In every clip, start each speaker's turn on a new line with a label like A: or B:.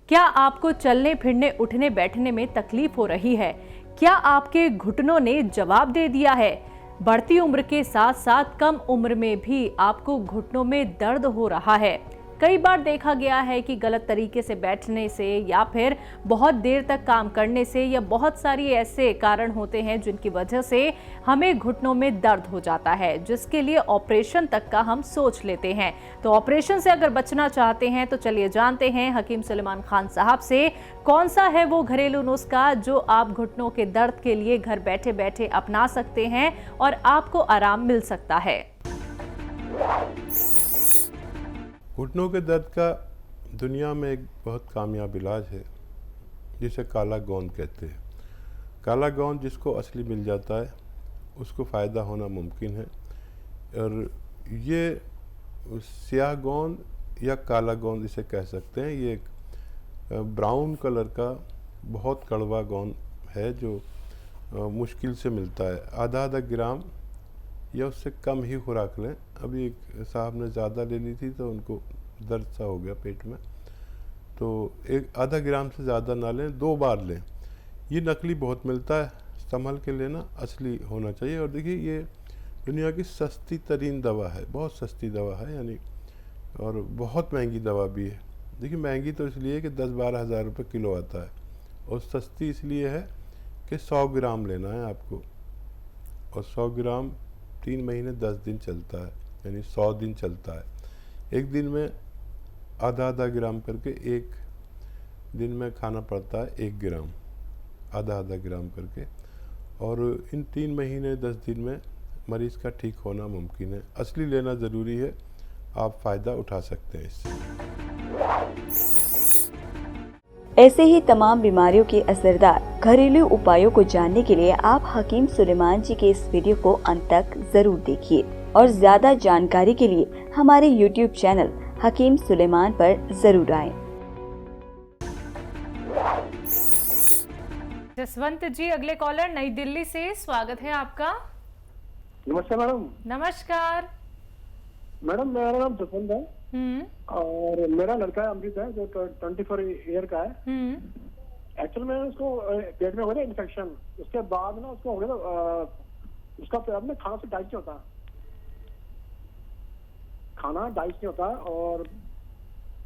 A: क्या आपको चलने फिरने उठने बैठने में तकलीफ हो रही है? क्या आपके घुटनों ने जवाब दे दिया है? बढ़ती उम्र के साथ साथ कम उम्र में भी आपको घुटनों में दर्द हो रहा है। कई बार देखा गया है कि गलत तरीके से बैठने से या फिर बहुत देर तक काम करने से या बहुत सारी ऐसे कारण होते हैं जिनकी वजह से हमें घुटनों में दर्द हो जाता है, जिसके लिए ऑपरेशन तक का हम सोच लेते हैं। तो ऑपरेशन से अगर बचना चाहते हैं तो चलिए जानते हैं हकीम सुलेमान खान साहब से कौन सा है वो घरेलू नुस्खा जो आप घुटनों के दर्द के लिए घर बैठे बैठे अपना सकते हैं और आपको आराम मिल सकता है।
B: घुटनों के दर्द का दुनिया में एक बहुत कामयाब इलाज है जिसे काला गोंद कहते हैं। काला गोंद जिसको असली मिल जाता है उसको फ़ायदा होना मुमकिन है। और ये स्याह गोंद या काला गोंद इसे कह सकते हैं। ये एक ब्राउन कलर का बहुत कड़वा गोंद है जो मुश्किल से मिलता है। आधा आधा ग्राम या उससे कम ही खुराक लें। अभी एक साहब ने ज़्यादा ले ली थी तो उनको दर्द सा हो गया पेट में, तो एक आधा ग्राम से ज़्यादा ना लें, 2 बार लें। ये नकली बहुत मिलता है, संभल के लेना, असली होना चाहिए। और देखिए ये दुनिया की सस्ती तरीन दवा है, बहुत सस्ती दवा है यानी, और बहुत महंगी दवा भी है। देखिए महंगी तो इसलिए कि 10-12 हज़ार रुपये किलो आता है, और सस्ती इसलिए है कि 100 ग्राम लेना है आपको, और 100 ग्राम 3 महीने 10 दिन चलता है, यानी 100 दिन चलता है। एक दिन में आधा आधा ग्राम करके एक दिन में खाना पड़ता है, 1 ग्राम, आधा आधा ग्राम करके। और इन 3 महीने 10 दिन में मरीज़ का ठीक होना मुमकिन है। असली लेना ज़रूरी है, आप फ़ायदा उठा सकते हैं इससे।
C: ऐसे ही तमाम बीमारियों के असरदार घरेलू उपायों को जानने के लिए आप हकीम सुलेमान जी के इस वीडियो को अंत तक जरूर देखिए, और ज्यादा जानकारी के लिए हमारे YouTube चैनल हकीम सुलेमान पर जरूर आएं।
A: जसवंत जी अगले कॉलर नई दिल्ली से, स्वागत है आपका।
D: नमस्कार मैडम।
A: नमस्कार
D: मैडम मेरा नाम जसवंत है और मेरा लड़का अमृत है जो 24 ईयर का है। एक्चुअली में उसको पेट में हो गया इन्फेक्शन, उसके बाद ना उसको हो गया उसका अपने खाना से डाइजेस्ट नहीं होता, खाना डाइजेस्ट नहीं होता, और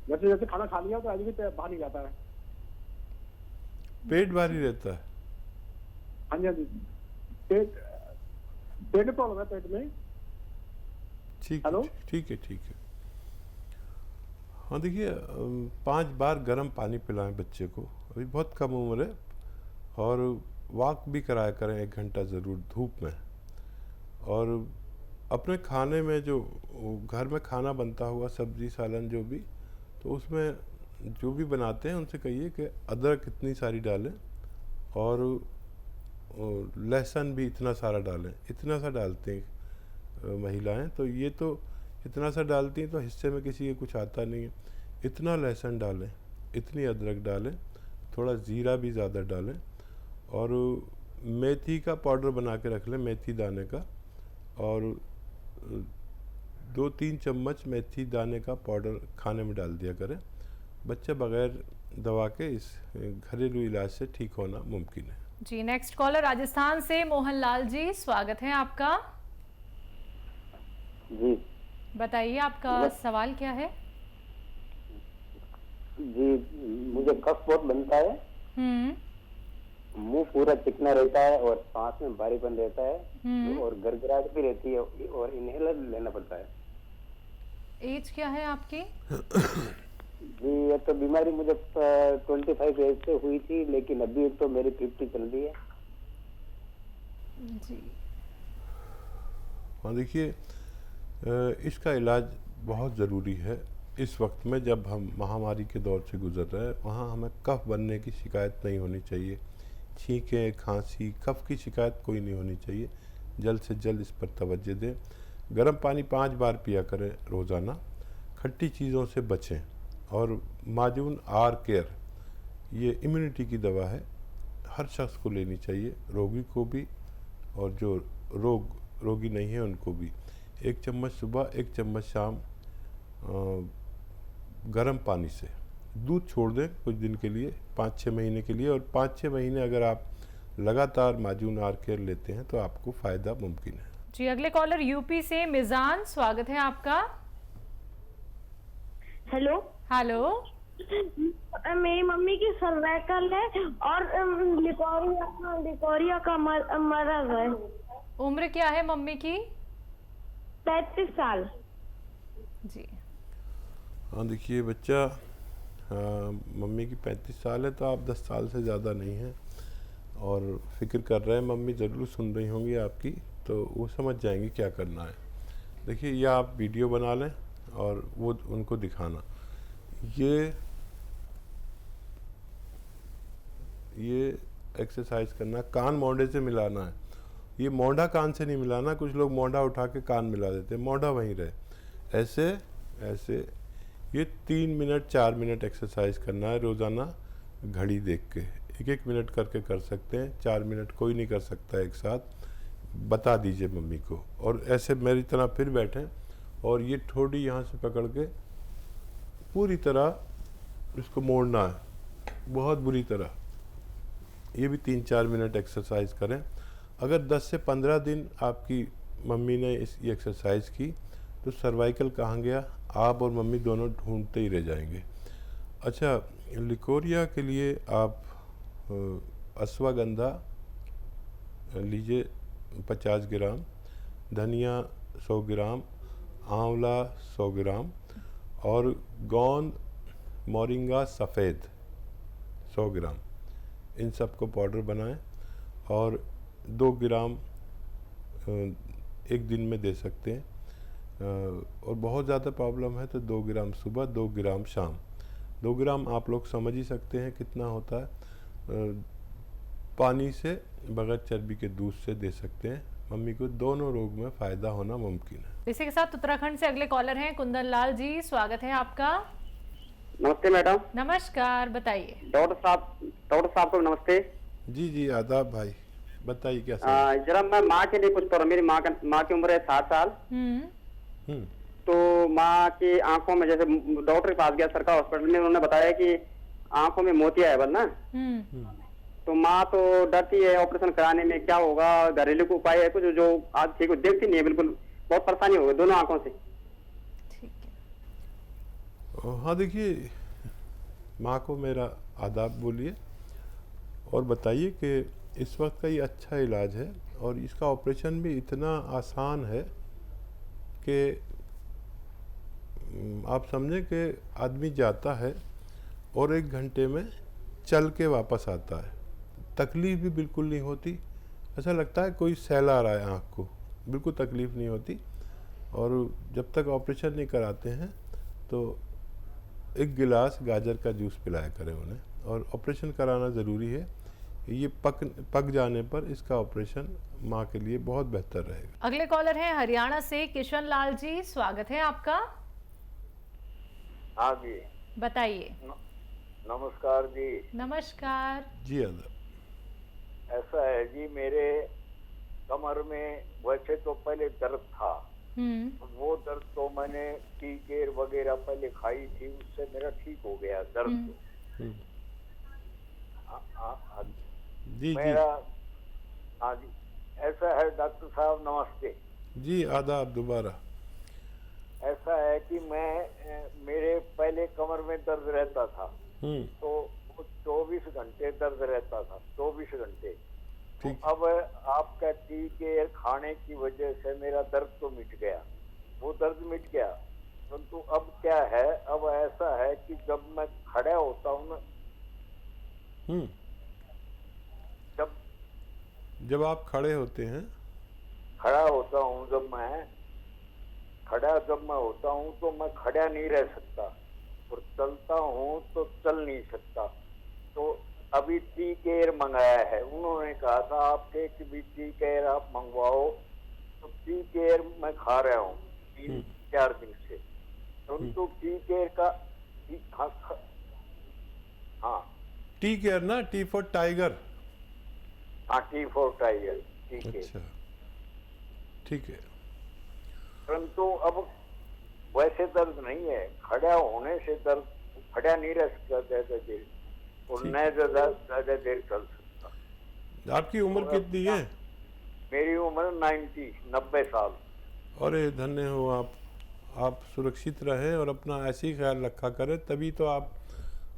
D: जैसे जैसे खाना खा लिया तो आज भी बाहर नहीं जाता है,
B: पेट भारी रहता है।
D: हाँ जी हाँ जी, पेट में प्रॉब्लम है, पेट में।
B: ठीक
D: हेलो?
B: ठीक है ठीक है। हाँ देखिए 5 बार गर्म पानी पिलाएं बच्चे को, अभी बहुत कम उम्र है, और वॉक भी कराया करें 1 घंटा ज़रूर धूप में। और अपने खाने में जो घर में खाना बनता हुआ सब्जी सालन जो भी, तो उसमें जो भी बनाते हैं उनसे कहिए कि अदरक इतनी सारी डालें और लहसुन भी इतना सारा डालें। इतना सा डालते हैं महिलाएं, तो ये तो इतना सा डालती हैं तो हिस्से में किसी के कुछ आता नहीं है। इतना लहसुन डालें, इतनी अदरक डालें, थोड़ा ज़ीरा भी ज़्यादा डालें, और मेथी का पाउडर बना के रख लें, मेथी दाने का, और 2-3 चम्मच मेथी दाने का पाउडर खाने में डाल दिया करें। बच्चे बगैर दवा के इस घरेलू इलाज से ठीक होना मुमकिन है।
A: जी नेक्स्ट कॉलर राजस्थान से मोहनलाल जी, स्वागत है आपका।
E: जी
A: बताइए आपका सवाल क्या है।
E: जी मुझे कफ बहुत बनता है, मुंह पूरा चिकना रहता है और सांस में भारीपन रहता है, और गड़गड़ाहट भी रहती है, और इनहेलर लेना पड़ता है।
A: एज क्या है आपकी?
E: जी ये तो बीमारी मुझे 25 एज से हुई थी, लेकिन अभी तो मेरी 50 चल रही है।
A: जी
B: हाँ देखिए इसका इलाज बहुत ज़रूरी है। इस वक्त में जब हम महामारी के दौर से गुजर रहे हैं, वहाँ हमें कफ बनने की शिकायत नहीं होनी चाहिए। छींकें, खांसी, कफ की शिकायत कोई नहीं होनी चाहिए। जल्द से जल्द इस पर तवज्जो दें। गर्म पानी 5 बार पिया करें रोज़ाना। खट्टी चीज़ों से बचें। और माजून आर केयर ये इम्यूनिटी की दवा है, हर शख्स को लेनी चाहिए, रोगी को भी और जो रोगी नहीं है उनको भी। 1 चम्मच सुबह, 1 चम्मच शाम गर्म पानी से दूध छोड़ दें कुछ दिन के लिए, 5-6 महीने के लिए, और 5-6 महीने अगर आप लगातार माजून आर केयर लेते हैं तो आपको फ़ायदा मुमकिन है।
A: जी, अगले कॉलर यूपी से मिजान, स्वागत है आपका।
F: हेलो।
A: हेलो।
F: मेरी मम्मी की सर्वाइकल है और लिकोरिया का मरज है।
A: उम्र क्या है मम्मी की?
F: 35 साल।
A: जी
B: हाँ, देखिए बच्चा, मम्मी की 35 साल है तो आप 10 साल से ज़्यादा नहीं हैं और फिक्र कर रहे हैं। मम्मी ज़रूर सुन रही होंगी आपकी, तो वो समझ जाएंगी क्या करना है। देखिए, या आप वीडियो बना लें और वो उनको दिखाना। ये एक्सरसाइज करना, कान मोढ़े से मिलाना है। ये मोढ़ा कान से नहीं मिलाना। कुछ लोग मोढ़ा उठा के कान मिला देते हैं, मोढ़ा वहीं रहे। ऐसे ये 3 मिनट 4 मिनट एक्सरसाइज करना है रोज़ाना, घड़ी देख के 1-1 मिनट करके कर सकते हैं। 4 मिनट कोई नहीं कर सकता एक साथ। बता दीजिए मम्मी को, और ऐसे मेरी तरह फिर बैठें और ये ठोड़ी यहाँ से पकड़ के पूरी तरह इसको मोड़ना है, बहुत बुरी तरह। ये भी 3-4 मिनट एक्सरसाइज करें। अगर 10 से 15 दिन आपकी मम्मी ने ये एक्सरसाइज की तो सर्वाइकल कहाँ गया, आप और मम्मी दोनों ढूंढते ही रह जाएंगे। अच्छा, लिकोरिया के लिए आप अश्वगंधा लीजिए 50 ग्राम, धनिया 100 ग्राम, आंवला 100 ग्राम और गोंद मोरिंगा सफ़ेद 100 ग्राम। इन सब को पाउडर बनाएं और 2 ग्राम एक दिन में दे सकते हैं। और बहुत ज़्यादा प्रॉब्लम है तो 2 ग्राम सुबह, 2 ग्राम शाम। 2 ग्राम आप लोग समझ ही सकते हैं कितना होता है। पानी से, बगैर चर्बी के दूध से दे सकते हैं। मम्मी को दोनों रोग में फ़ायदा होना मुमकिन है।
A: इसी के साथ उत्तराखंड से अगले कॉलर हैं कुंदन लाल जी, स्वागत है आपका।
E: नमस्ते मैडम।
A: नमस्कार, बताइए।
E: डॉक्टर साहब को नमस्ते।
B: जी, आदाब भाई, बताइए क्या
E: जरा मैं माँ के लिए कुछ मेरी माँ की उम्र है 60 साल। तो माँ की आंखों में, जैसे डॉक्टर के पास गया सरकारी हॉस्पिटल में, उन्होंने बताया कि आंखों में मोतिया है बस ना। तो माँ तो डरती है ऑपरेशन कराने में, क्या होगा, घरेलू उपाय है कुछ जो आज ठीक देखती नहीं है, बिल्कुल बहुत परेशानी हो गई दोनों आंखों से।
B: हाँ, देखिए, माँ को मेरा आदाब बोलिए और बताइए कि इस वक्त का ये अच्छा इलाज है और इसका ऑपरेशन भी इतना आसान है कि आप समझें कि आदमी जाता है और 1 घंटे में चल के वापस आता है। तकलीफ़ भी बिल्कुल नहीं होती, ऐसा लगता है कोई सैल आ रहा है आँख को, बिल्कुल तकलीफ़ नहीं होती। और जब तक ऑपरेशन नहीं कराते हैं तो 1 गिलास गाजर का जूस पिलाया करें उन्हें, और ऑपरेशन कराना ज़रूरी है। ये पक जाने पर इसका ऑपरेशन माँ के लिए बहुत बेहतर रहेगा।
A: अगले कॉलर हैं हरियाणा से किशन लाल जी, स्वागत है आपका।
G: हाँ जी,
A: बताइए।
G: नमस्कार जी।
A: नमस्कार
B: जी, आदाब।
G: ऐसा है जी, मेरे कमर में वैसे तो पहले दर्द था, वो दर्द तो मैंने टी केयर वगैरह पहले खाई थी, उससे मेरा ठीक हो गया दर्द।
B: जी
G: मेरा हाँ जी, ऐसा है डॉक्टर साहब, नमस्ते
B: जी, आदाब दोबारा।
G: ऐसा है कि मेरे पहले कमर में दर्द रहता था, तो 24 घंटे दर्द रहता था, 24 घंटे। तो अब आपका टी केयर खाने की वजह से मेरा दर्द तो मिट गया, वो दर्द मिट गया। परंतु अब क्या है, अब ऐसा है कि जब मैं खड़ा होता हूँ ना,
B: जब आप खड़े होते हैं,
G: खड़ा होता हूँ, जब मैं होता हूँ तो मैं खड़ा नहीं रह सकता, और चलता हूँ तो चल नहीं सकता। तो अभी टी केयर मंगाया है, उन्होंने कहा था आपके कि भी टी केयर आप मंगवाओ, तो टी केयर मैं खा रहा हूँ 3-4 दिन से। परंतु टी केयर का हाँ,
B: टी केयर ना, टी फॉर टाइगर।
G: हाँ, टी फॉर टाइगर, ठीक है।
B: अच्छा, ठीक है।
G: परंतु अब वैसे दर्द नहीं है, खड़ा होने से दर्द खड़ा नहीं रह सकता ज्यादा देर, और न ज्यादा देर चल सकता।
B: आपकी उम्र कितनी है?
G: मेरी उम्र 90 साल।
B: अरे धन्य हो आप सुरक्षित रहें और अपना ऐसे ही ख्याल रखा करें, तभी तो आप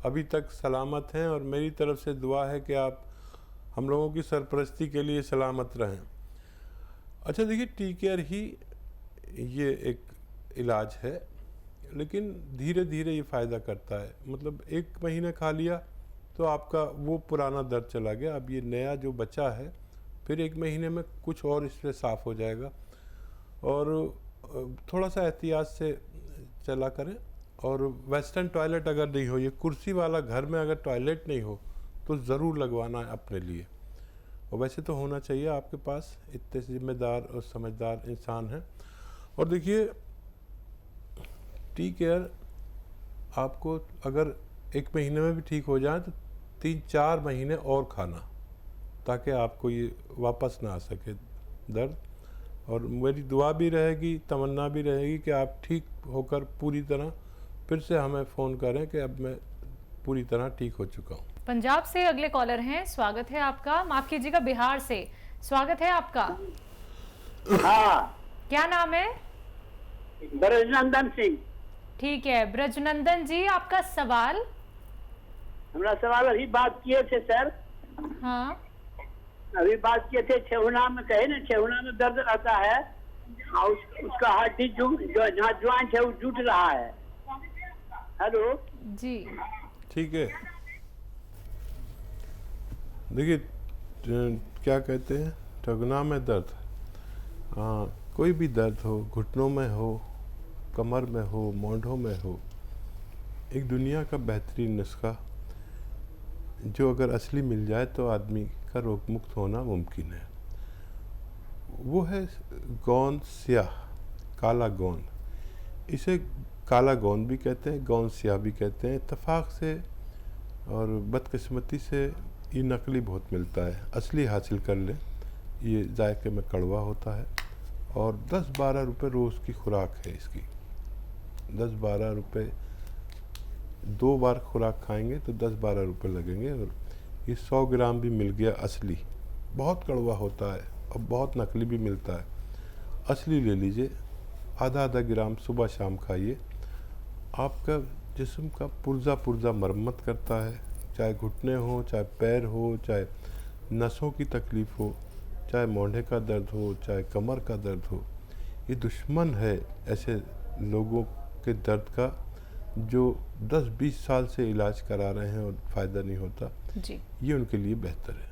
B: अभी तक सलामत हैं। और मेरी तरफ से दुआ है कि आप हम लोगों की सरपरस्ती के लिए सलामत रहें। अच्छा देखिए, टी केयर ही ये एक इलाज है, लेकिन धीरे धीरे ये फ़ायदा करता है। मतलब 1 महीने खा लिया तो आपका वो पुराना दर्द चला गया, अब ये नया जो बचा है फिर 1 महीने में कुछ और इससे साफ़ हो जाएगा। और थोड़ा सा एहतियात से चला करें। और वेस्टर्न टॉयलेट अगर नहीं हो, ये कुर्सी वाला घर में अगर टॉयलेट नहीं हो तो ज़रूर लगवाना है अपने लिए। और वैसे तो होना चाहिए, आपके पास इतने जिम्मेदार और समझदार इंसान हैं। और देखिए, टी केयर आपको अगर 1 महीने में भी ठीक हो जाए तो 3-4 महीने और खाना, ताकि आपको ये वापस ना आ सके दर्द। और मेरी दुआ भी रहेगी, तमन्ना भी रहेगी कि आप ठीक होकर पूरी तरह फिर से हमें फ़ोन करें कि अब मैं पूरी तरह ठीक हो चुका हूँ।
A: पंजाब से अगले कॉलर हैं, स्वागत है आपका। माफ कीजिएगा, बिहार से स्वागत है आपका।
H: हाँ,
A: क्या नाम है?
H: ब्रजनंदन सिंह।
A: ठीक है ब्रजनंदन जी, आपका सवाल।
H: हमारा सवाल अभी बात किए थे सर,
A: हाँ,
H: अभी बात किए थे छेहुना में, कहे ना छेहुना में दर्द रहता है और उसका हड्डी जो जहाँ ज्वाइंट है वो जुट रहा है। हेलो
A: जी,
B: ठीक है। देखिए, क्या कहते हैं, ठगुना में दर्द, हाँ, कोई भी दर्द हो, घुटनों में हो, कमर में हो, मोंढों में हो, एक दुनिया का बेहतरीन नुस्खा जो अगर असली मिल जाए तो आदमी का रोग मुक्त होना मुमकिन है। वो है गोंद स्याह, काला गोंद। इसे काला गोंद भी कहते हैं, गोंद स्याह भी कहते हैं। इत्तेफाक से और बदकिस्मती से ये नकली बहुत मिलता है, असली हासिल कर लें। ये जायके में कड़वा होता है और 10-12 रुपये रोज़ की खुराक है इसकी। 10-12 रुपये, 2 बार खुराक खाएंगे तो 10-12 रुपये लगेंगे। और ये 100 ग्राम भी मिल गया असली, बहुत कड़वा होता है और बहुत नकली भी मिलता है। असली ले लीजिए, आधा ग्राम सुबह शाम खाइए। आपका जिस्म का पुर्जा मरम्मत करता है, चाहे घुटने हो, चाहे पैर हो, चाहे नसों की तकलीफ़ हो, चाहे मोंढे का दर्द हो, चाहे कमर का दर्द हो। ये दुश्मन है ऐसे लोगों के दर्द का जो 10-20 साल से इलाज करा रहे हैं और फ़ायदा नहीं होता।
A: जी,
B: ये उनके लिए बेहतर है।